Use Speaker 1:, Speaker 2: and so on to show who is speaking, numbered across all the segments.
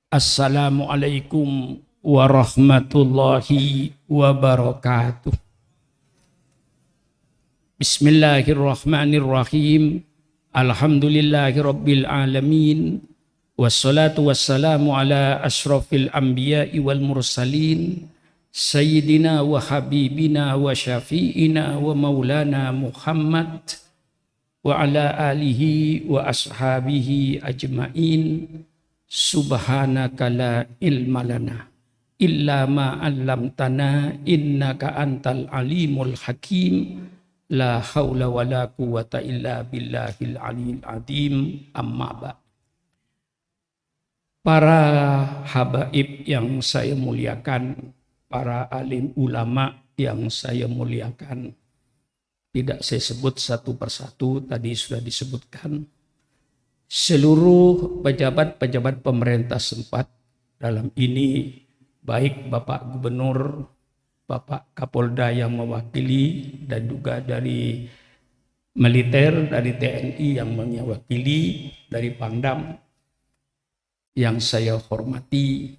Speaker 1: Assalamualaikum warahmatullahi wabarakatuh. Bismillahirrahmanirrahim. Alhamdulillahi rabbil alamin. Wassalatu wassalamu ala ashrafil anbiya'i wal mursalin. Sayyidina wa habibina wa syafi'ina wa maulana Muhammad. Wa ala alihi wa ashabihi ajma'in. Subhanaka la ilma lana illa ma 'allamtana innaka antal alimul hakim. La haula wala quwata illa billahil aliyil azim. Amma ba'. Para habaib yang saya muliakan, para alim ulama yang saya muliakan, tidak saya sebut satu persatu, tadi sudah disebutkan. Seluruh pejabat-pejabat pemerintah setempat, dalam ini baik Bapak Gubernur, Bapak Kapolda yang mewakili, dan juga dari militer, dari TNI yang mewakili, dari Pangdam yang saya hormati,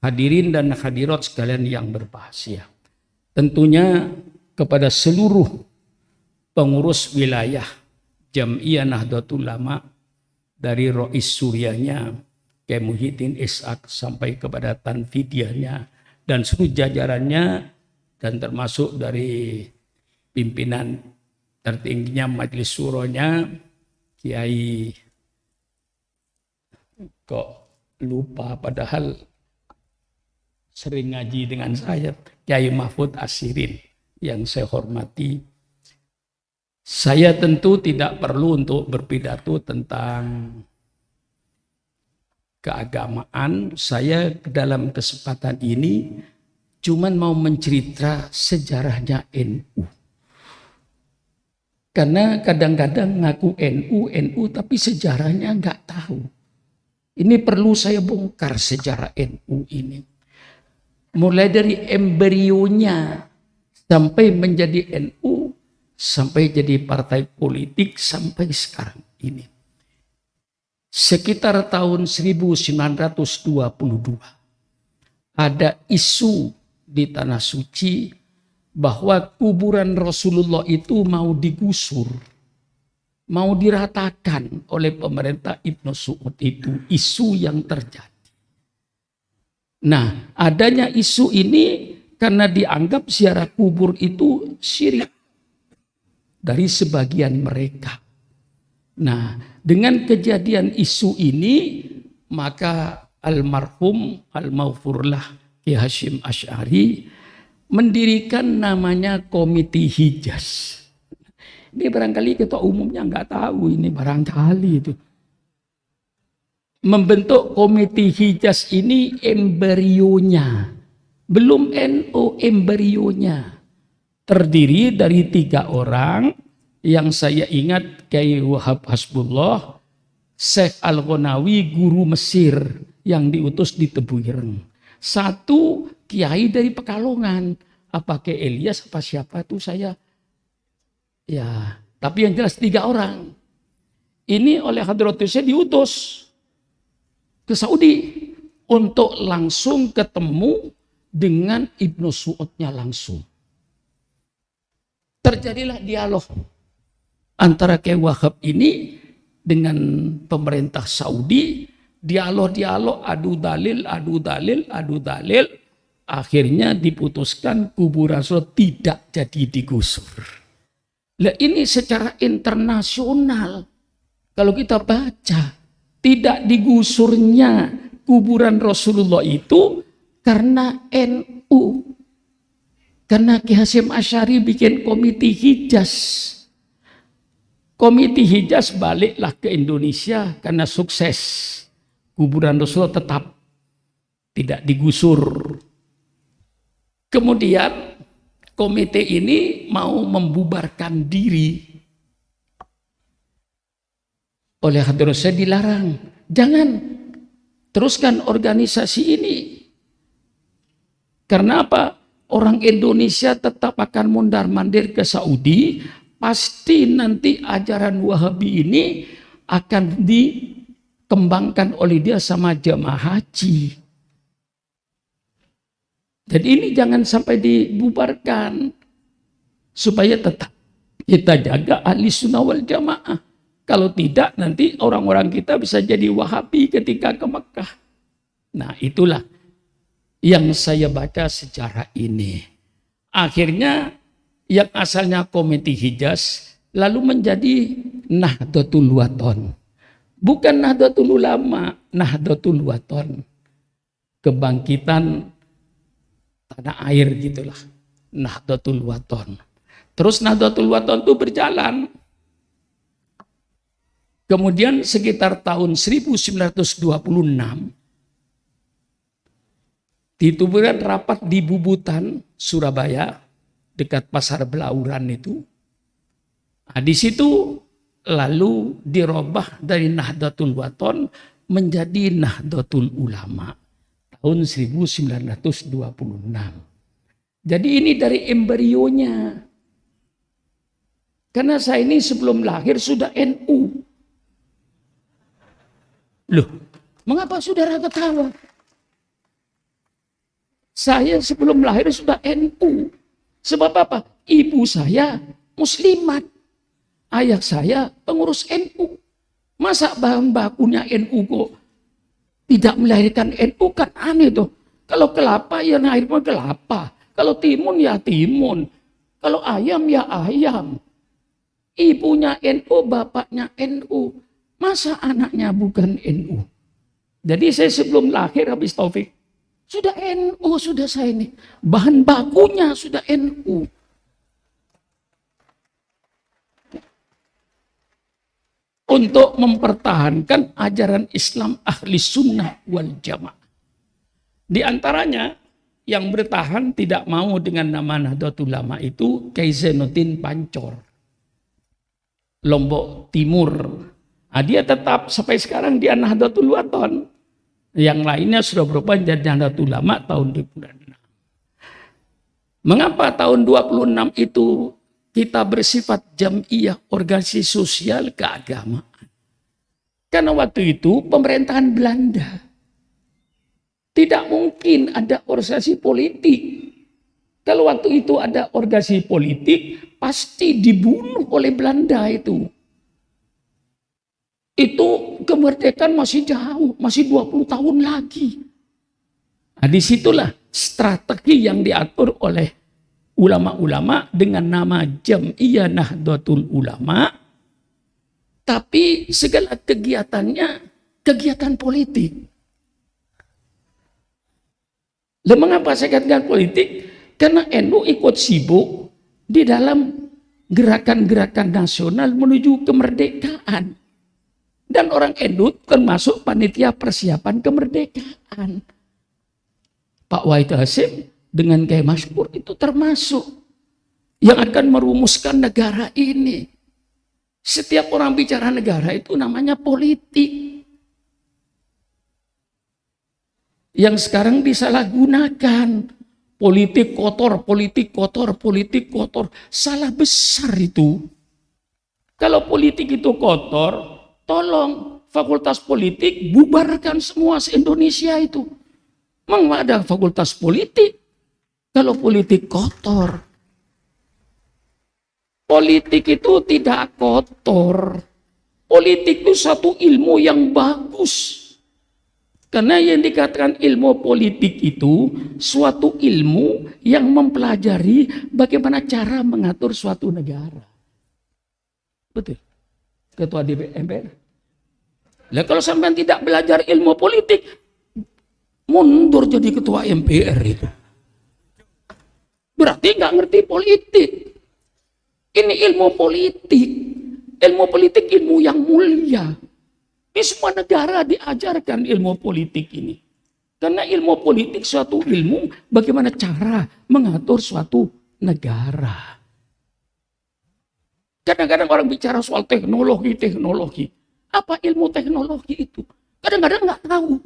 Speaker 1: hadirin dan hadirat sekalian yang berbahagia. Tentunya kepada seluruh pengurus wilayah Jam'iyah Nahdlatul Ulama, dari Rois Suryanya, Kiai Muhyiddin Ishaq sampai kepada Tanfidiahnya dan seluruh jajarannya, dan termasuk dari pimpinan tertingginya Majelis Syuronya, Kiai kok lupa padahal sering ngaji dengan saya, Kiai Mahfud Asirin yang saya hormati. Saya tentu tidak perlu untuk berpidato tentang keagamaan. Saya dalam kesempatan ini cuman mau mencerita sejarahnya NU. Karena kadang-kadang ngaku NU tapi sejarahnya nggak tahu. Ini perlu saya bongkar sejarah NU ini. Mulai dari embrionya sampai menjadi NU, sampai jadi partai politik sampai sekarang ini. Sekitar tahun 1922 ada isu di Tanah Suci bahwa kuburan Rasulullah itu mau digusur, mau diratakan oleh pemerintah Ibnu Saud. Itu isu yang terjadi. Nah, adanya isu ini karena dianggap ziarah kubur itu syirik dari sebagian mereka. Nah, dengan kejadian isu ini, maka almarhum al-maghfurlah Kiai Hasyim Asy'ari mendirikan namanya Komite Hijaz. Ini barangkali ketua umumnya nggak tahu, ini barangkali itu. Membentuk Komite Hijaz ini embrionya, belum NU, embrionya. Terdiri dari 3 orang yang saya ingat, Kiai Wahab Hasbullah, Syekh Al-Ghonawi, guru Mesir yang diutus di Tebuireng. 1 kiai dari Pekalongan, apa Kiai Ilyas apa siapa itu saya. Ya, tapi yang jelas 3 orang. Ini oleh Hadratus saya diutus ke Saudi untuk langsung ketemu dengan Ibnu Saudnya langsung. Terjadilah dialog antara Kiai Wahab ini dengan pemerintah Saudi. Dialog, adu dalil. Akhirnya diputuskan kuburan Rasul tidak jadi digusur. Nah, ini secara internasional. Kalau kita baca, tidak digusurnya kuburan Rasulullah itu karena NU. Karena Kiai Hasyim Asy'ari bikin Komite Hijaz. Komite Hijaz baliklah ke Indonesia karena sukses. Kuburan Rasulullah tetap tidak digusur. Kemudian komite ini mau membubarkan diri. Oleh Hadratus saya dilarang. Jangan teruskan organisasi ini. Karena apa? Orang Indonesia tetap akan mondar-mandir ke Saudi, pasti nanti ajaran Wahabi ini akan dikembangkan oleh dia sama jemaah haji. Jadi ini jangan sampai dibubarkan, supaya tetap kita jaga ahli sunnah wal jamaah. Kalau tidak nanti orang-orang kita bisa jadi Wahabi ketika ke Mekah. Nah itulah yang saya baca sejarah ini. Akhirnya yang asalnya Komite Hijaz lalu menjadi Nahdlatul Wathon. Bukan Nahdlatul Ulama, Nahdlatul Wathon. Kebangkitan tanah air gitulah. Nahdlatul Wathon. Terus Nahdlatul Wathon itu berjalan. Kemudian sekitar tahun 1926 ditubuhkan rapat di Bubutan, Surabaya, dekat Pasar Belauran itu. Nah, di situ lalu dirubah dari Nahdlatul Wathon menjadi Nahdlatul Ulama tahun 1926. Jadi ini dari embrionya. Karena saya ini sebelum lahir sudah NU. Loh, mengapa saudara ketawa? Saya sebelum lahir sudah NU. Sebab apa? Ibu saya muslimat. Ayah saya pengurus NU. Masa bahan bakunya NU kok tidak melahirkan NU, kan aneh tuh. Kalau kelapa ya lahirnya kelapa. Kalau timun ya timun. Kalau ayam ya ayam. Ibunya NU, bapaknya NU. Masa anaknya bukan NU? Jadi saya sebelum lahir habis Taufik, sudah NU, sudah saya ini. Bahan bakunya sudah NU. Untuk mempertahankan ajaran Islam ahli sunnah wal jamaah. Di antaranya yang bertahan tidak mau dengan nama Nahdlatul Ulama itu Kyai Zainuddin Pancor, Lombok Timur. Nah, dia tetap sampai sekarang dia Nahdlatul Wathon. Yang lainnya sudah berubah menjadi Nahdlatul Ulama tahun 2006. Mengapa tahun 26 itu kita bersifat jam'iyah, organisasi sosial keagamaan? Karena waktu itu pemerintahan Belanda. Tidak mungkin ada organisasi politik. Kalau waktu itu ada organisasi politik, pasti dibunuh oleh Belanda itu. Itu kemerdekaan masih jauh, masih 20 tahun lagi. Nah, disitulah strategi yang diatur oleh ulama-ulama dengan nama Jam'iyah Nahdlatul Ulama, tapi segala kegiatannya kegiatan politik. Lalu mengapa saya katakan politik? Karena NU ikut sibuk di dalam gerakan-gerakan nasional menuju kemerdekaan. Dan orang NU termasuk panitia persiapan kemerdekaan. Pak Wahid Hasyim dengan Kyai Mashkur itu termasuk yang akan merumuskan negara ini. Setiap orang bicara negara itu namanya politik. Yang sekarang disalahgunakan. Politik kotor, politik kotor, politik kotor. Salah besar itu. Kalau politik itu kotor, tolong fakultas politik bubarkan semua se-Indonesia itu. Memang ada fakultas politik kalau politik kotor. Politik itu tidak kotor. Politik itu satu ilmu yang bagus. Karena yang dikatakan ilmu politik itu suatu ilmu yang mempelajari bagaimana cara mengatur suatu negara. Betul. Ketua DPR. Nah, kalau sampai tidak belajar ilmu politik, mundur jadi ketua MPR itu. Berarti nggak ngerti politik. Ini ilmu politik. Ilmu politik ilmu yang mulia. Di semua negara diajarkan ilmu politik ini. Karena ilmu politik suatu ilmu bagaimana cara mengatur suatu negara. Kadang-kadang orang bicara soal teknologi. Apa ilmu teknologi itu? Kadang-kadang nggak tahu.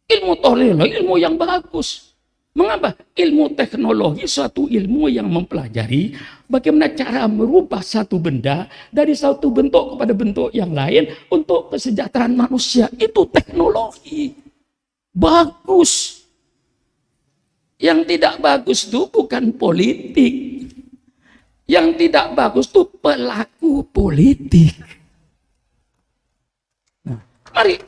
Speaker 1: Ilmu teknologi, ilmu yang bagus. Mengapa? Ilmu teknologi suatu ilmu yang mempelajari bagaimana cara merubah satu benda dari satu bentuk kepada bentuk yang lain untuk kesejahteraan manusia. Itu teknologi. Bagus. Yang tidak bagus itu bukan politik. Yang tidak bagus itu pelaku politik. Nah, mari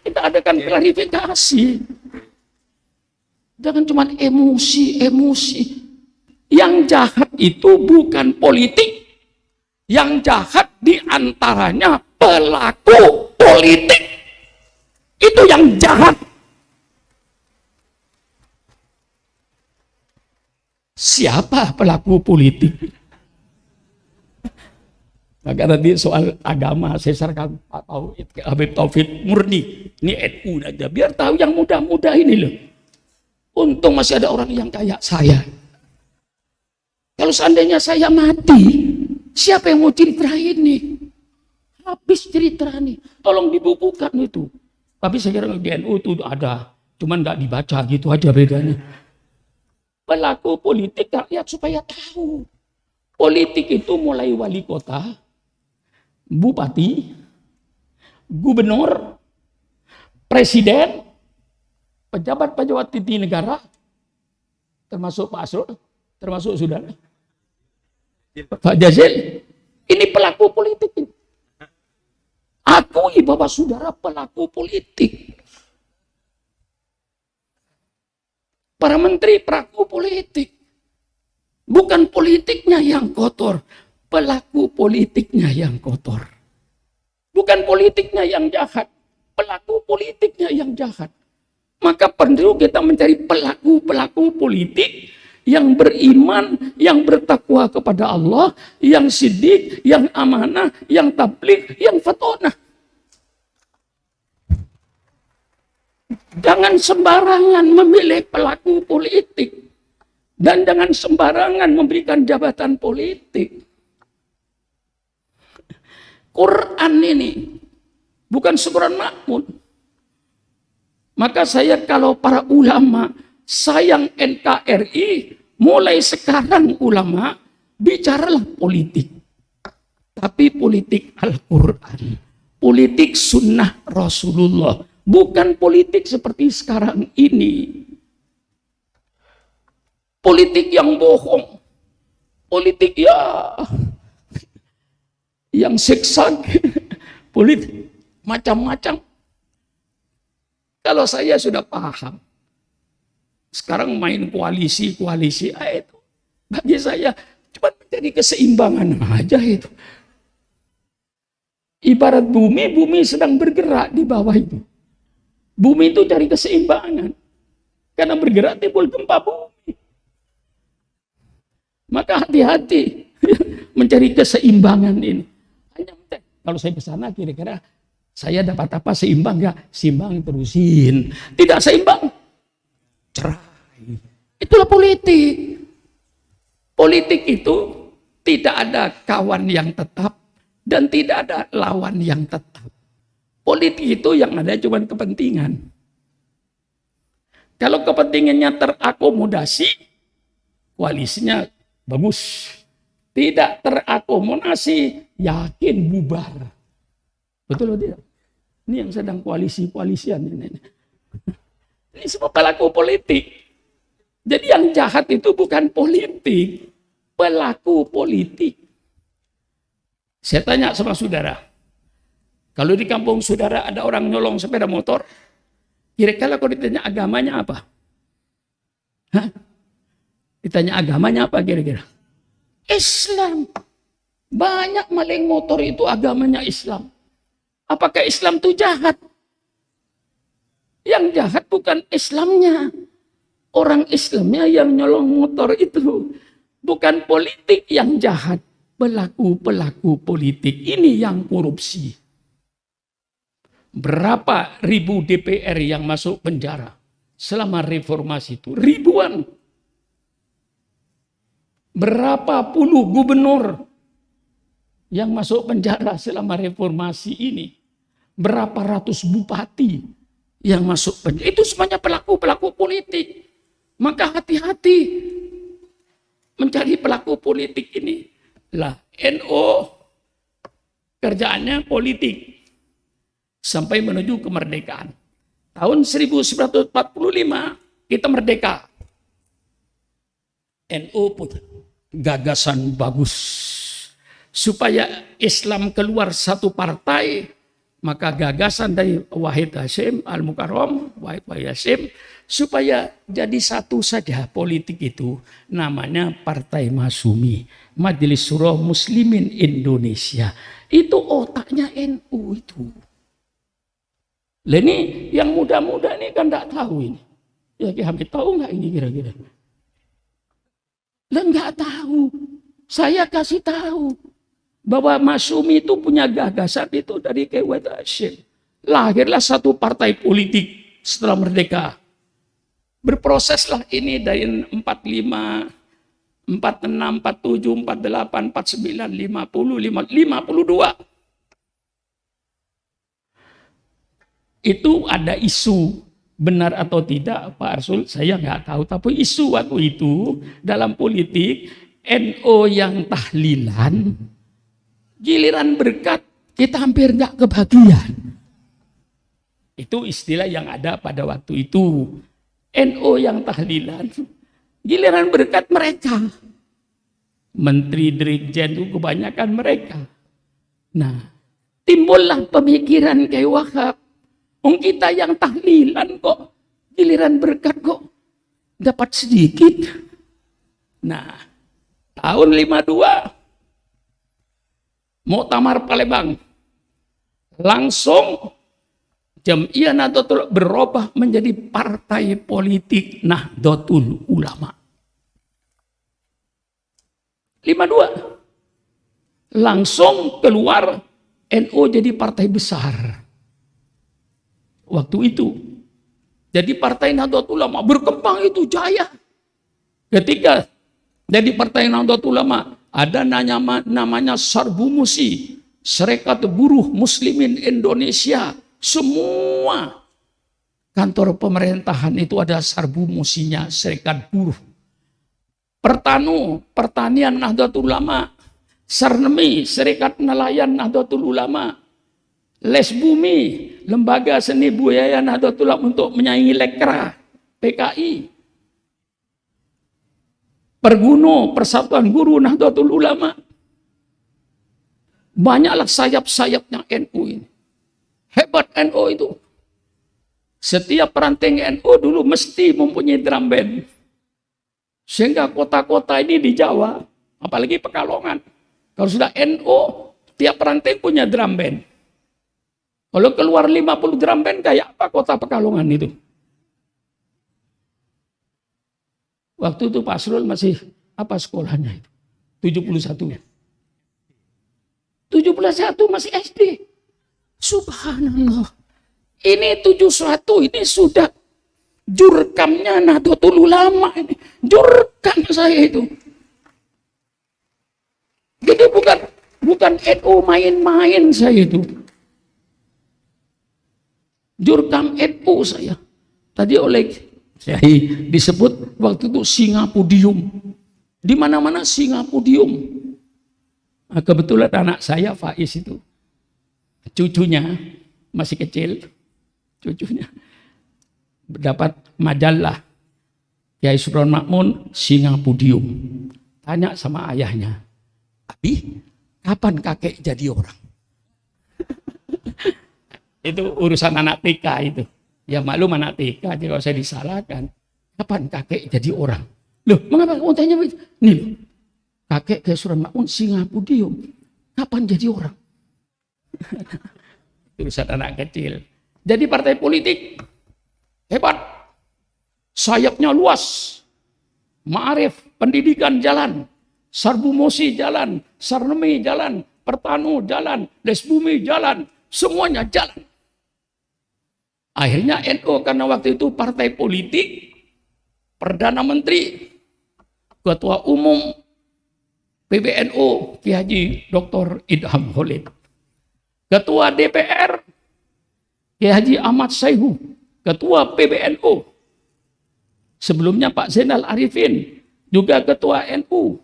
Speaker 1: kita adakan klarifikasi. Jangan cuma emosi. Yang jahat itu bukan politik. Yang jahat diantaranya pelaku politik. Itu yang jahat. Siapa pelaku politik? Maka tadi soal agama, saya sarankan Pak Tauhid, Habib Taufik murni. Ini NU aja. Biar tahu yang muda-muda ini loh. Untung masih ada orang yang kayak saya. Kalau seandainya saya mati, siapa yang mau cerita ini? Habis cerita ini. Tolong dibukukan itu. Tapi saya kira di NU itu ada. Cuman nggak dibaca gitu aja bedanya. Pelaku politik rakyat supaya tahu. Politik itu mulai wali kota, bupati, gubernur, presiden, pejabat-pejabat tinggi negara, termasuk Pak Asrul, termasuk saudara Pak Jazil, ini pelaku politik. Akui bahwa saudara pelaku politik. Para menteri pelaku politik. Bukan politiknya yang kotor, pelaku politiknya yang kotor. Bukan politiknya yang jahat, pelaku politiknya yang jahat. Maka perlu kita mencari pelaku-pelaku politik yang beriman, yang bertakwa kepada Allah, yang siddiq, yang amanah, yang tabligh, yang fatonah. Jangan sembarangan memilih pelaku politik. Dan jangan sembarangan memberikan jabatan politik. Quran ini bukan sequran makmur. Maka saya kalau para ulama sayang NKRI, mulai sekarang ulama bicaralah politik. Tapi politik Al-Quran. Politik sunnah Rasulullah. Bukan politik seperti sekarang ini. Politik yang bohong. Politik yang siksak. Politik macam-macam. Kalau saya sudah paham. Sekarang main koalisi-koalisi itu. Bagi saya cuma menjadi keseimbangan aja itu. Ibarat bumi sedang bergerak di bawah itu. Bumi itu cari keseimbangan. Karena bergerak timbul gempa bumi. Maka hati-hati mencari keseimbangan ini. Kalau saya ke sana kira-kira saya dapat apa, seimbang nggak? Seimbang terusin. Tidak seimbang, cerai. Itulah politik. Politik itu tidak ada kawan yang tetap dan tidak ada lawan yang tetap. Politik itu yang ada cuma kepentingan. Kalau kepentingannya terakomodasi, koalisinya bagus. Tidak terakomodasi, yakin bubar. Betul atau tidak? Ini yang sedang koalisi-koalisian ini. Ini semua pelaku politik. Jadi yang jahat itu bukan politik, pelaku politik. Saya tanya sama saudara, kalau di kampung saudara ada orang nyolong sepeda motor, kira-kira kalau ditanya agamanya apa? Hah? Ditanya agamanya apa kira-kira? Islam. Banyak maling motor itu agamanya Islam. Apakah Islam itu jahat? Yang jahat bukan Islamnya. Orang Islamnya yang nyolong motor itu. Bukan politik yang jahat. Pelaku-pelaku politik ini yang korupsi. Berapa ribu DPR yang masuk penjara selama reformasi itu? Ribuan. Berapa puluh gubernur yang masuk penjara selama reformasi ini? Berapa ratus bupati yang masuk penjara? Itu semuanya pelaku-pelaku politik. Maka hati-hati mencari pelaku politik ini. Lah, NU kerjaannya politik sampai menuju kemerdekaan. Tahun 1945 kita merdeka. NU punya gagasan bagus supaya Islam keluar satu partai, maka gagasan dari Wahid Hasyim Al-Mukarram, Wahid Hasyim, supaya jadi satu saja politik itu, namanya Partai Masyumi, Majelis Syuro Muslimin Indonesia. Itu otaknya NU itu. Lah ini yang muda-muda ini kan enggak tahu ini. Ya Hamid tahu enggak ini kira-kira? Lah enggak tahu. Saya kasih tahu bahwa Masyumi itu punya gagasan itu dari Wahid Hasyim. Lahirlah satu partai politik setelah merdeka. Berproseslah ini dari 45, 46, 47, 48, 49, 50, 52. Itu ada isu, benar atau tidak Pak Arsul, saya nggak tahu. Tapi isu waktu itu dalam politik, NU yang tahlilan, giliran berkat kita hampir nggak kebagian. Itu istilah yang ada pada waktu itu. NU yang tahlilan, giliran berkat mereka. Menteri Dirjen itu kebanyakan mereka. Nah, timbullah pemikiran kayak Wahab. Kita yang tahlilan kok, giliran berkat kok dapat sedikit. Nah, tahun 52, Muktamar Palembang, langsung Jam'iyah Nahdlatul berubah menjadi partai politik Nahdlatul Ulama. 52. Langsung keluar NU jadi partai besar. Waktu itu. Jadi partai Nahdlatul Ulama berkembang itu jaya. Ketika jadi partai Nahdlatul Ulama, ada namanya Sarbu Musi, Serikat Buruh Muslimin Indonesia. Semua kantor pemerintahan itu ada Sarbu Musinya, Serikat Buruh. Pertanian Nahdlatul Ulama, Sarnemi, Serikat Nelayan Nahdlatul Ulama, Les Bumi, Lembaga Seni Budaya Nahdlatul Ulama untuk menyaingi Lekra, PKI. Perguno, Persatuan Guru Nahdlatul Ulama. Banyaklah sayap-sayapnya NU ini. Hebat NU itu. Setiap ranting NU dulu mesti mempunyai drum band. Sehingga kota-kota ini di Jawa, apalagi Pekalongan, kalau sudah NU, tiap ranting punya drum band. Kalau keluar 50 drum band, kayak apa kota Pekalongan itu? Waktu itu Pak Asrul masih apa sekolahnya itu? 71. 71 masih SD. Subhanallah. Ini 71 ini sudah jurkamnya Nahdlatul Ulama ini. Jurkam saya itu. Jadi bukan NU main-main saya itu. Jurkam NU saya. Tadi oleh saya disebut waktu itu Singapudium. Di mana-mana Singapudium. Nah, kebetulan anak saya Faiz itu. Cucunya masih kecil, cucunya dapat majalah Kiai Subron Makmun Singapudium. Tanya sama ayahnya, Abi, kapan kakek jadi orang? Itu urusan anak TK itu. Ya maklum anak TK, jadi kalau saya disalahkan, kapan kakek jadi orang? Loh, mengapa kamu tanya begitu? Nih loh, kakek Kiai Subron Makmun Singapudium, kapan jadi orang? Urusan anak kecil. Jadi partai politik hebat, sayapnya luas, ma'arif, pendidikan jalan, Sarbu Musi jalan, Sarnemi jalan, Pertanu jalan, Les Bumi jalan, semuanya jalan. Akhirnya NU karena waktu itu partai politik, Perdana Menteri, Ketua Umum PBNU Ki Haji Dr. Idham Holid, Ketua DPR Ki Haji Ahmad Sayhu, Ketua PBNU Sebelumnya Pak Zainal Arifin, juga ketua NU.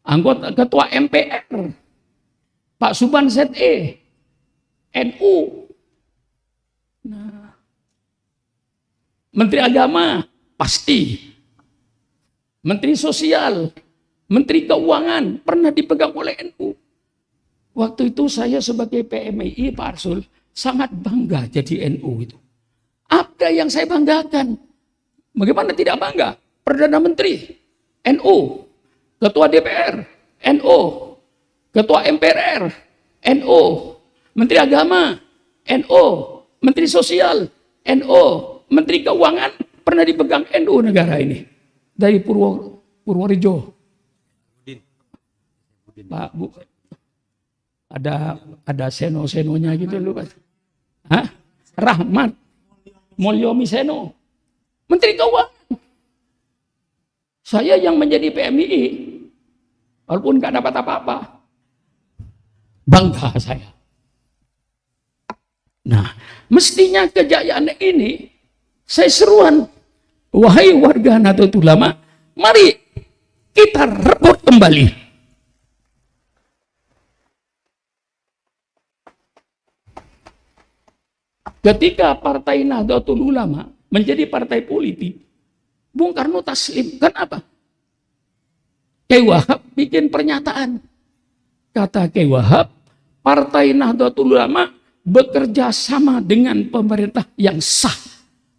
Speaker 1: Anggota ketua MPR, Pak Suban ZE, NU. Nah, Menteri Agama, pasti. Menteri Sosial, Menteri Keuangan, pernah dipegang oleh NU. Waktu itu saya sebagai PMI, Pak Arsul, sangat bangga jadi NU itu. Apa yang saya banggakan? Bagaimana tidak bangga? Perdana Menteri, NU. Ketua DPR, NU. Ketua MPR, NU. Menteri Agama, NU. Menteri Sosial, NU. Menteri Keuangan, pernah dipegang NU negara ini. Dari Purworejo. Pak, Bu. Ada seno-senonya gitu loh, Pak. Hah? Rahmat Mulyomi Seno. Menteri Keuangan. Saya yang menjadi PMI, walaupun nggak dapat apa-apa, bangga saya. Nah, mestinya kejayaan ini, saya seruan, wahai warga Nahdlatul Ulama, mari kita rebut kembali. Ketika Partai Nahdlatul Ulama menjadi partai politik, Bung Karno taslim. Kenapa? Kiai Wahab bikin pernyataan. Kata Kiai Wahab, Partai Nahdlatul Ulama bekerja sama dengan pemerintah yang sah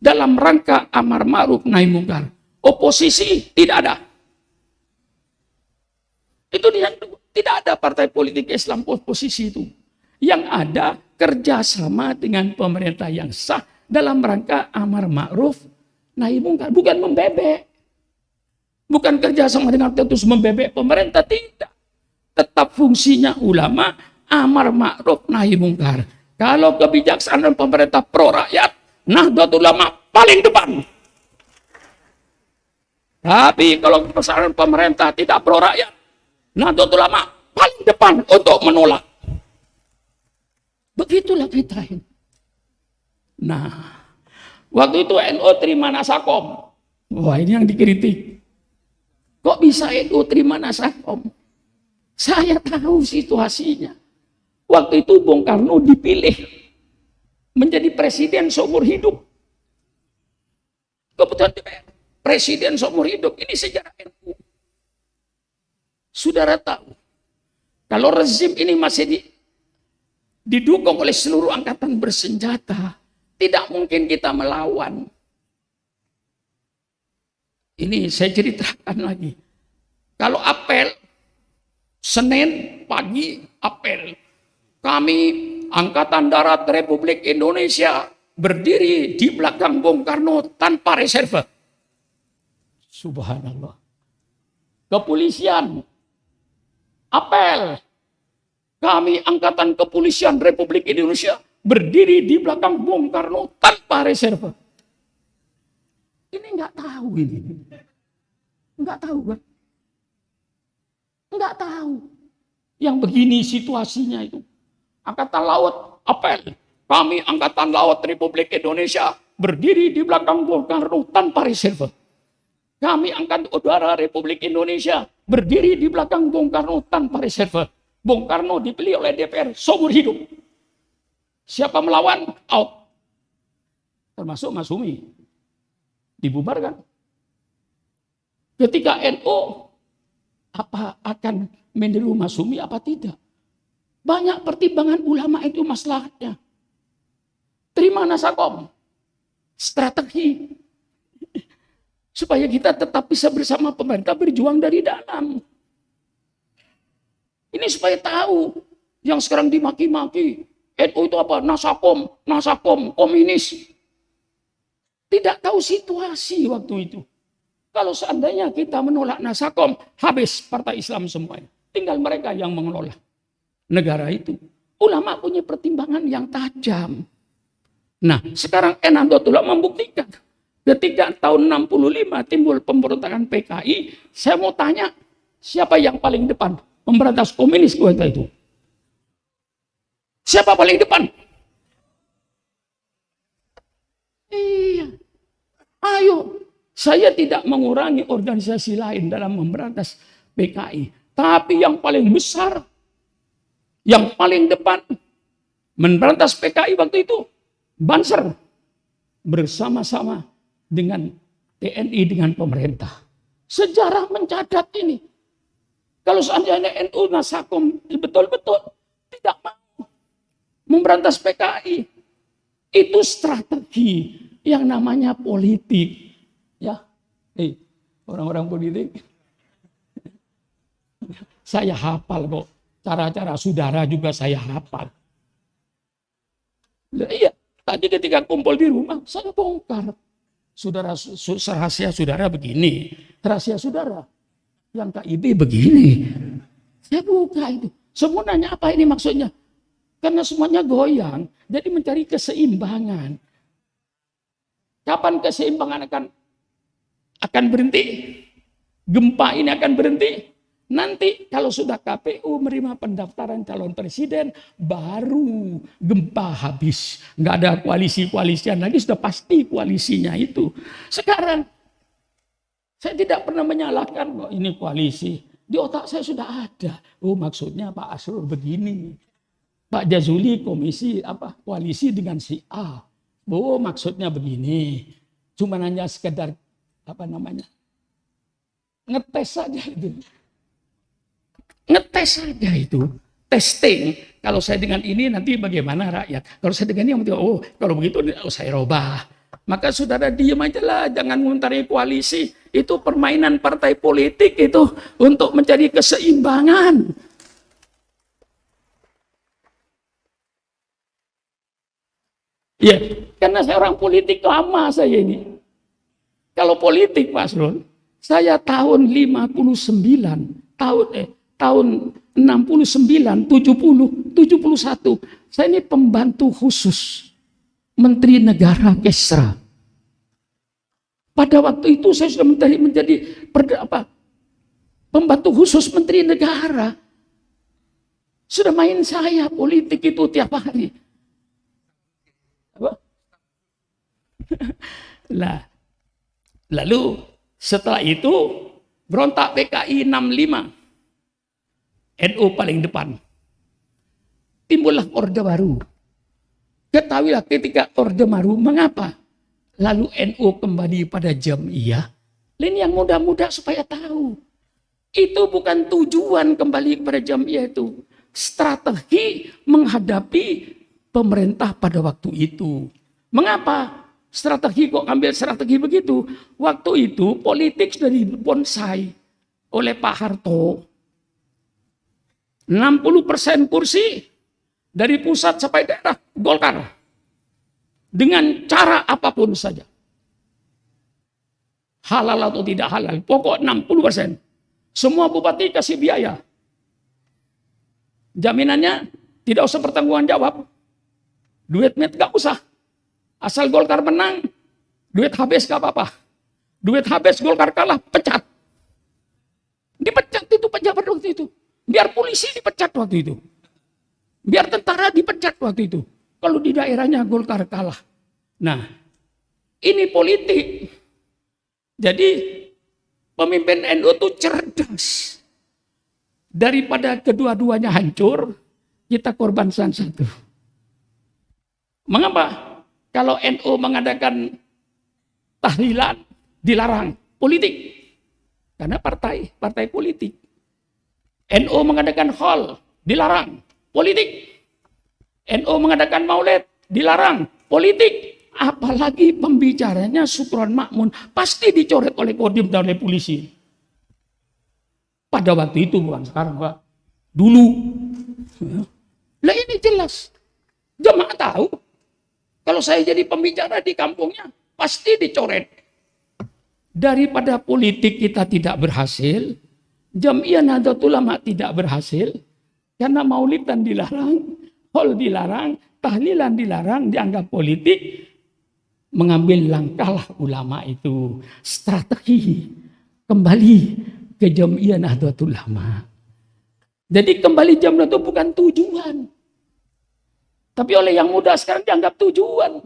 Speaker 1: dalam rangka amar ma'ruf nahi mungkar. Oposisi tidak ada. Itu dia, tidak ada partai politik Islam oposisi itu. Yang ada kerjasama dengan pemerintah yang sah dalam rangka amar ma'ruf nahi mungkar, bukan membebek. Bukan kerjasama dengan terus membebek pemerintah, tidak. Tetap fungsinya ulama, amar ma'ruf nahi mungkar. Kalau kebijaksanaan pemerintah pro rakyat, Nahdlatul Ulama paling depan. Tapi kalau kebijaksanaan pemerintah tidak pro rakyat, Nahdlatul Ulama paling depan untuk menolak. Begitulah kita ini. Nah, waktu itu NU terima Nasakom. Wah, ini yang dikritik. Kok bisa NU terima Nasakom? Saya tahu situasinya. Waktu itu Bung Karno dipilih menjadi presiden seumur hidup. Kebetulan presiden seumur hidup. Ini sejarah NU. Saudara tahu, kalau rezim ini masih didukung oleh seluruh angkatan bersenjata, tidak mungkin kita melawan. Ini saya ceritakan lagi. Kalau apel, Senin pagi apel, kami Angkatan Darat Republik Indonesia berdiri di belakang Bung Karno tanpa reserve. Subhanallah. Kepolisian, apel, kami Angkatan Kepolisian Republik Indonesia berdiri di belakang Bung Karno tanpa reserve. Ini nggak tahu ini. Nggak tahu kan? Nggak tahu. Yang begini situasinya itu. Angkatan Laut, apel. Kami Angkatan Laut Republik Indonesia berdiri di belakang Bung Karno tanpa reserve. Kami Angkatan Udara Republik Indonesia berdiri di belakang Bung Karno tanpa reserve. Bung Karno dipilih oleh DPR seumur hidup. Siapa melawan? Out. Termasuk Masyumi. Dibubarkan. Ketika NU, apa akan meniru Masyumi apa tidak? Banyak pertimbangan ulama itu masalahnya. Terima Nasakom. Strategi. Supaya kita tetap bisa bersama pemerintah berjuang dari dalam. Ini supaya tahu. Yang sekarang dimaki-maki. NU itu apa? Nasakom, komunis. Tidak tahu situasi waktu itu. Kalau seandainya kita menolak Nasakom, habis partai Islam semuanya. Tinggal mereka yang mengelola negara itu. Ulama punya pertimbangan yang tajam. Nah, sekarang Nahdlatul Ulama membuktikan. Ketika tahun 65 timbul pemberontakan PKI, saya mau tanya, siapa yang paling depan memberantas komunis waktu itu? Siapa paling depan? Iya. Ayo, Saya tidak mengurangi organisasi lain dalam memberantas PKI. Tapi yang paling besar, yang paling depan memberantas PKI waktu itu, Banser. Bersama-sama dengan TNI, dengan pemerintah. Sejarah mencatat ini. Kalau seandainya NU Nasakom betul-betul tidak mau memberantas PKI, itu strategi yang namanya politik. Ya, orang-orang politik, saya hafal kok. Cara-cara saudara juga saya hafal. Iya, tadi ketika kumpul di rumah, saya bongkar. Saudara, rahasia saudara begini. Rahasia saudara, yang KIB begini. Saya buka itu. Semua nanya apa ini maksudnya. Karena semuanya goyang. Jadi mencari keseimbangan. Kapan keseimbangan akan berhenti? Gempa ini akan berhenti? Nanti kalau sudah KPU menerima pendaftaran calon presiden, baru gempa habis. Nggak ada koalisi-koalisian lagi, sudah pasti koalisinya itu. Sekarang, saya tidak pernah menyalahkan kok ini koalisi. Di otak saya sudah ada. Oh, maksudnya Pak Asrul begini. Pak Jazuli koalisi dengan si A. Oh, maksudnya begini. Cuma hanya sekedar ngetes saja itu. Ngetes saja itu. Testing. Kalau saya dengan ini nanti bagaimana rakyat. Kalau saya dengan ini, kalau begitu saya robah. Maka saudara diam aja lah. Jangan ngontari koalisi. Itu permainan partai politik itu. Untuk mencari keseimbangan. Ya, karena saya orang politik lama saya ini. Kalau politik Pak Asrul, saya tahun 59, tahun 69, 70, 71. Saya ini pembantu khusus Menteri Negara Kesra. Pada waktu itu saya sudah menjadi pembantu khusus Menteri Negara. Sudah main saya politik itu tiap hari. Lalu setelah itu berontak PKI 65. NU paling depan. Timbullah Orde Baru. Ketahuilah ketika Orde Baru, mengapa? Lalu NU kembali pada Jam'iyah. Ini yang muda-muda supaya tahu. Itu bukan tujuan kembali kepada Jam'iyah itu. Strategi menghadapi pemerintah pada waktu itu. Mengapa? Strategi kok ambil strategi begitu? Waktu itu politik sudah dibonsai oleh Pak Harto. 60% kursi dari pusat sampai daerah Golkar. Dengan cara apapun saja. Halal atau tidak halal. Pokok 60%. Semua bupati kasih biaya. Jaminannya tidak usah pertanggungan jawab. Duit gak usah. Asal Golkar menang, duit habis gak apa-apa. Duit habis Golkar kalah, pecat. Dipecat itu pejabat waktu itu. Biar polisi dipecat waktu itu. Biar tentara dipecat waktu itu. Kalau di daerahnya Golkar kalah. Nah, ini politik. Jadi pemimpin NU itu cerdas. Daripada kedua-duanya hancur, kita korbankan satu. Mengapa? Kalau NU mengadakan tahlilan, dilarang. Politik. Karena partai politik. NU mengadakan hall, dilarang. Politik. NU mengadakan maulid, dilarang. Politik. Apalagi pembicaranya Sukron Makmun, pasti dicoret oleh Kodim dan oleh polisi. Pada waktu itu, bukan sekarang, Pak. Dulu. Lah ini jelas. Jemaah tahu. Kalau saya jadi pembicara di kampungnya, pasti dicoret. Daripada politik kita tidak berhasil, Jam'iyah Nahdlatul Ulama tidak berhasil, karena maulidan dilarang, hol dilarang, tahlilan dilarang, dianggap politik, mengambil langkahlah ulama itu. Strategi kembali ke Jam'iyah Nahdlatul Ulama. Jadi kembali Jam'iyah itu bukan tujuan. Tapi oleh yang muda sekarang dianggap tujuan.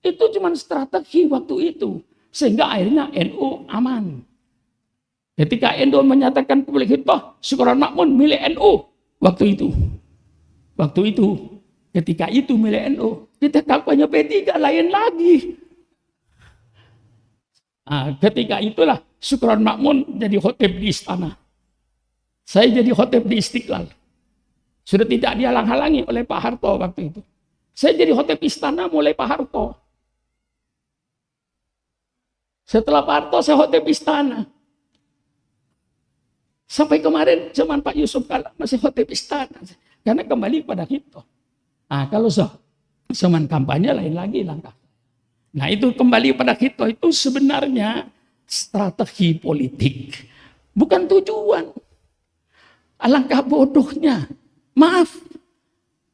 Speaker 1: Itu cuma strategi waktu itu. Sehingga akhirnya NU aman. Ketika NU menyatakan publik khutbah, syukuran makmun milik NU. Waktu itu, ketika itu milik NU, kita kampanye P3 lain lagi. Nah, ketika itulah syukuran makmun jadi khotib di istana. Saya jadi khotib di Istiqlal. Sudah tidak dihalang-halangi oleh Pak Harto waktu itu. Saya jadi khotib istana mulai Pak Harto. Setelah Pak Harto saya khotib istana. Sampai kemarin zaman Pak Yusuf Kala masih khotib istana. Karena kembali pada kita. Nah, kalau zaman kampanye lain lagi langkah. Nah, itu kembali pada kita itu sebenarnya strategi politik. Bukan tujuan. Alangkah bodohnya. Maaf,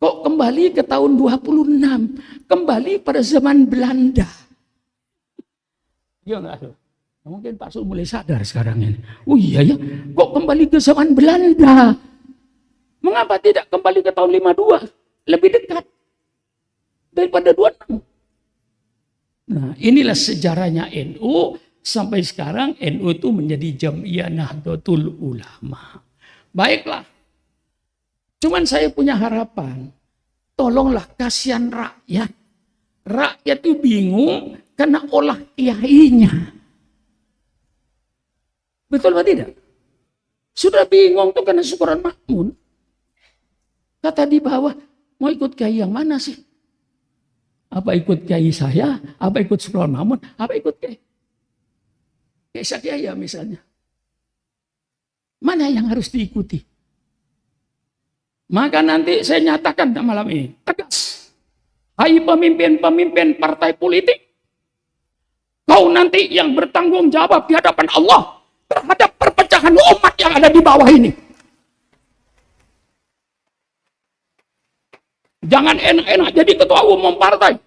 Speaker 1: kok kembali ke tahun 26, kembali pada zaman Belanda. Ya enggak? Mungkin Pak Sul mulai sadar sekarang ini. Oh iya ya, kok kembali ke zaman Belanda? Mengapa tidak kembali ke tahun 52? Lebih dekat daripada 26. Nah, inilah sejarahnya NU. Sampai sekarang NU itu menjadi Jam'iyah Nahdlatul Ulama. Baiklah. Cuman saya punya harapan, tolonglah kasihan rakyat. Rakyat itu bingung karena olah kiainya. Betul atau tidak? Sudah bingung tuh karena syukuran makmun. Kata di bawah, mau ikut kiai yang mana sih? Apa ikut kiai saya? Apa ikut syukuran makmun? Apa ikut kiai? Kiai Sakyaya misalnya. Mana yang harus diikuti? Maka nanti saya nyatakan malam ini, tegas. Hai pemimpin-pemimpin partai politik, kau nanti yang bertanggung jawab di hadapan Allah terhadap perpecahan umat yang ada di bawah ini. Jangan enak-enak jadi ketua umum partai.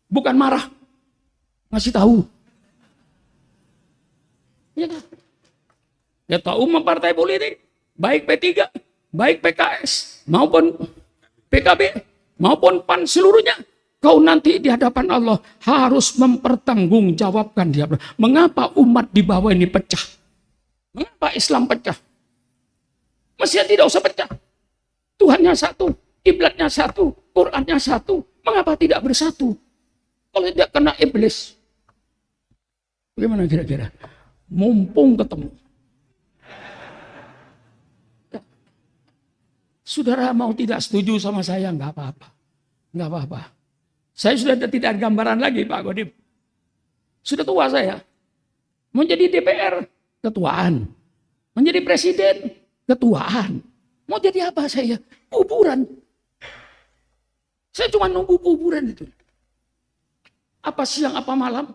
Speaker 1: Bukan marah, ngasih tahu. Ya kan? Ketua umum partai politik, baik P3, baik PKS, maupun PKB, maupun PAN seluruhnya, kau nanti di hadapan Allah harus mempertanggungjawabkan dia. Mengapa umat di bawah ini pecah? Mengapa Islam pecah? Mestinya tidak usah pecah. Tuhannya satu, kiblatnya satu, Qurannya satu. Mengapa tidak bersatu? Kalau tidak kena iblis. Bagaimana kira-kira? Mumpung ketemu. Saudara mau tidak setuju sama saya, nggak apa-apa. Nggak apa-apa. Saya sudah tidak ada gambaran lagi, Pak Godip. Sudah tua saya. Mau jadi DPR, ketuaan. Menjadi presiden, ketuaan. Mau jadi apa saya? Kuburan. Saya cuma nunggu kuburan itu. Apa siang, apa malam.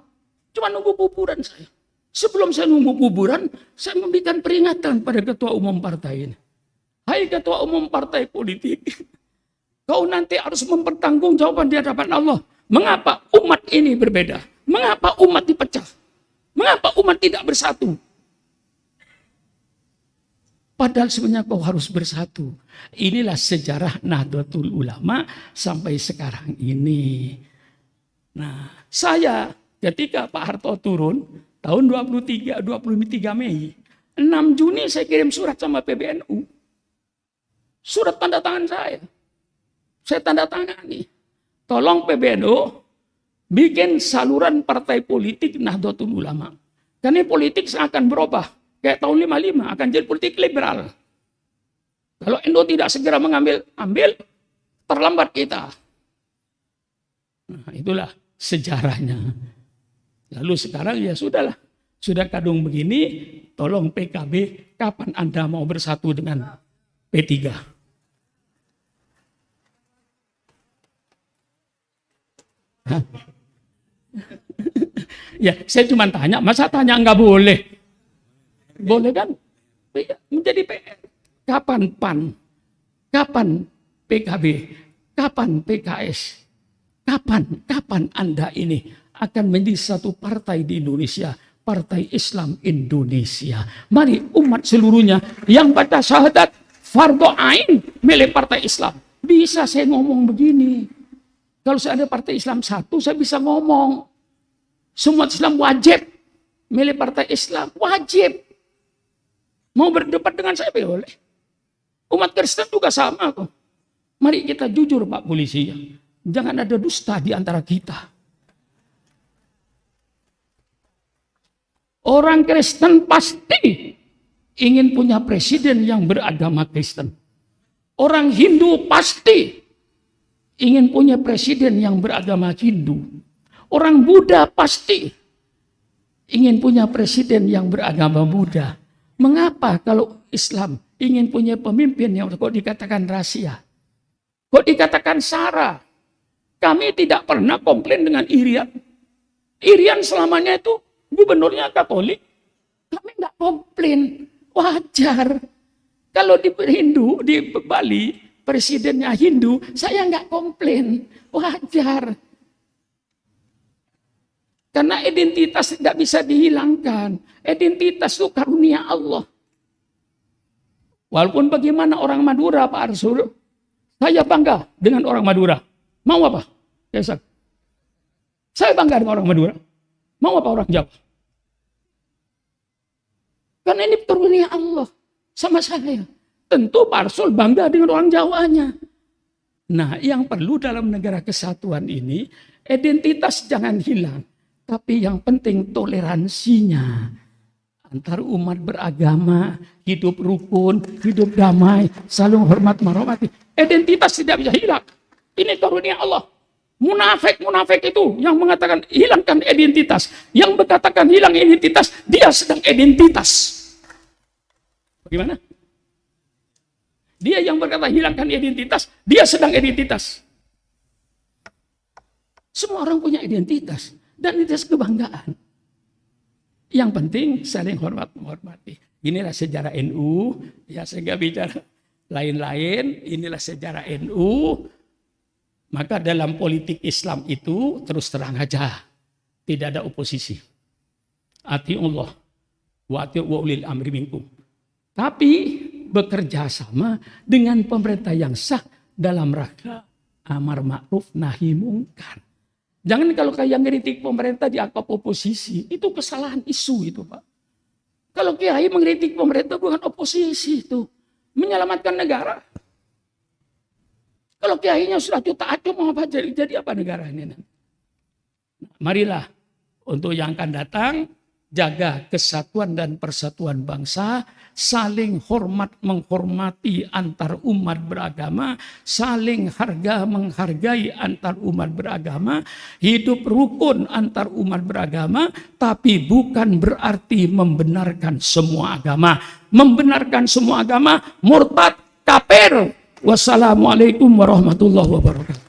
Speaker 1: Cuma nunggu kuburan saya. Sebelum saya nunggu kuburan, saya memberikan peringatan pada ketua umum partai ini. Hai ketua umum partai politik, kau nanti harus mempertanggungjawabkan di hadapan Allah. Mengapa umat ini berbeda? Mengapa umat dipecah? Mengapa umat tidak bersatu? Padahal sebenarnya kau harus bersatu. Inilah sejarah Nahdlatul Ulama sampai sekarang ini. Nah, saya ketika Pak Harto turun tahun 23 Mei, 6 Juni saya kirim surat sama PBNU. Surat tanda tangan saya tanda tangani. Tolong PBNU bikin saluran partai politik Nahdlatul Ulama. Karena politik akan berubah. Kayak tahun 55 akan jadi politik liberal. Kalau NU tidak segera ambil, terlambat kita. Nah, itulah sejarahnya. Lalu sekarang ya sudahlah. Sudah kadung begini, tolong PKB, kapan Anda mau bersatu dengan P3? Ya, saya cuma tanya, masa tanya nggak boleh? Boleh kan? Menjadi PR. Kapan PAN? Kapan PKB? Kapan PKS? Kapan Anda ini akan menjadi satu partai di Indonesia? Partai Islam Indonesia. Mari umat seluruhnya yang baca syahadat fardhu ain milik partai Islam. Bisa saya ngomong begini. Kalau saya ada partai Islam satu, saya bisa ngomong. Semua Islam wajib milih partai Islam, wajib. Mau berdebat dengan saya boleh. Umat Kristen juga sama kok. Mari kita jujur Pak Polisi. Jangan ada dusta di antara kita. Orang Kristen pasti ingin punya presiden yang beragama Kristen. Orang Hindu pasti ingin punya presiden yang beragama Hindu. Orang Buddha pasti ingin punya presiden yang beragama Buddha. Mengapa kalau Islam ingin punya pemimpin yang kok dikatakan rahasia? Kok dikatakan sara? Kami tidak pernah komplain dengan Irian. Irian selamanya itu gubernurnya Katolik. Kami nggak komplain. Wajar. Kalau di Hindu, di Bali, presidennya Hindu, saya nggak komplain. Wajar. Karena identitas tidak bisa dihilangkan. Identitas itu karunia Allah. Walaupun bagaimana orang Madura, Pak Arsul, saya bangga dengan orang Madura. Mau apa? Saya bangga dengan orang Madura. Mau apa orang Jawa? Karena ini karunia Allah sama saya. Tentu Pak Arsul bangga dengan orang Jawanya. Nah, yang perlu dalam negara kesatuan ini, identitas jangan hilang. Tapi yang penting toleransinya. Antar umat beragama, hidup rukun, hidup damai, saling hormat menghormati. Identitas tidak bisa hilang. Ini karunia Allah. Munafik itu yang mengatakan hilangkan identitas. Yang berkatakan hilang identitas, dia sedang identitas. Bagaimana? Dia yang berkata hilangkan identitas, dia sedang identitas. Semua orang punya identitas. Dan identitas kebanggaan. Yang penting saling hormat menghormati. Inilah sejarah NU. Ya, saya nggak bicara lain-lain. Inilah sejarah NU. Maka dalam politik Islam itu terus terang aja. Tidak ada oposisi. Atiullah wa ati'u ulil amri minkum. Tapi bekerja sama dengan pemerintah yang sah dalam rangka amar ma'ruf nahi mungkar. Jangan kalau kayak ngeritik pemerintah dianggap oposisi. Itu kesalahan isu itu Pak. Kalau kiai mengkritik pemerintah bukan oposisi itu. Menyelamatkan negara. Kalau kiainya sudah taat mau apa jadi apa negara ini? Marilah untuk yang akan datang jaga kesatuan dan persatuan bangsa, saling hormat menghormati antar umat beragama, saling harga menghargai antar umat beragama, hidup rukun antar umat beragama, tapi bukan berarti membenarkan semua agama. Membenarkan semua agama murtad, kafir. Wassalamualaikum warahmatullahi wabarakatuh.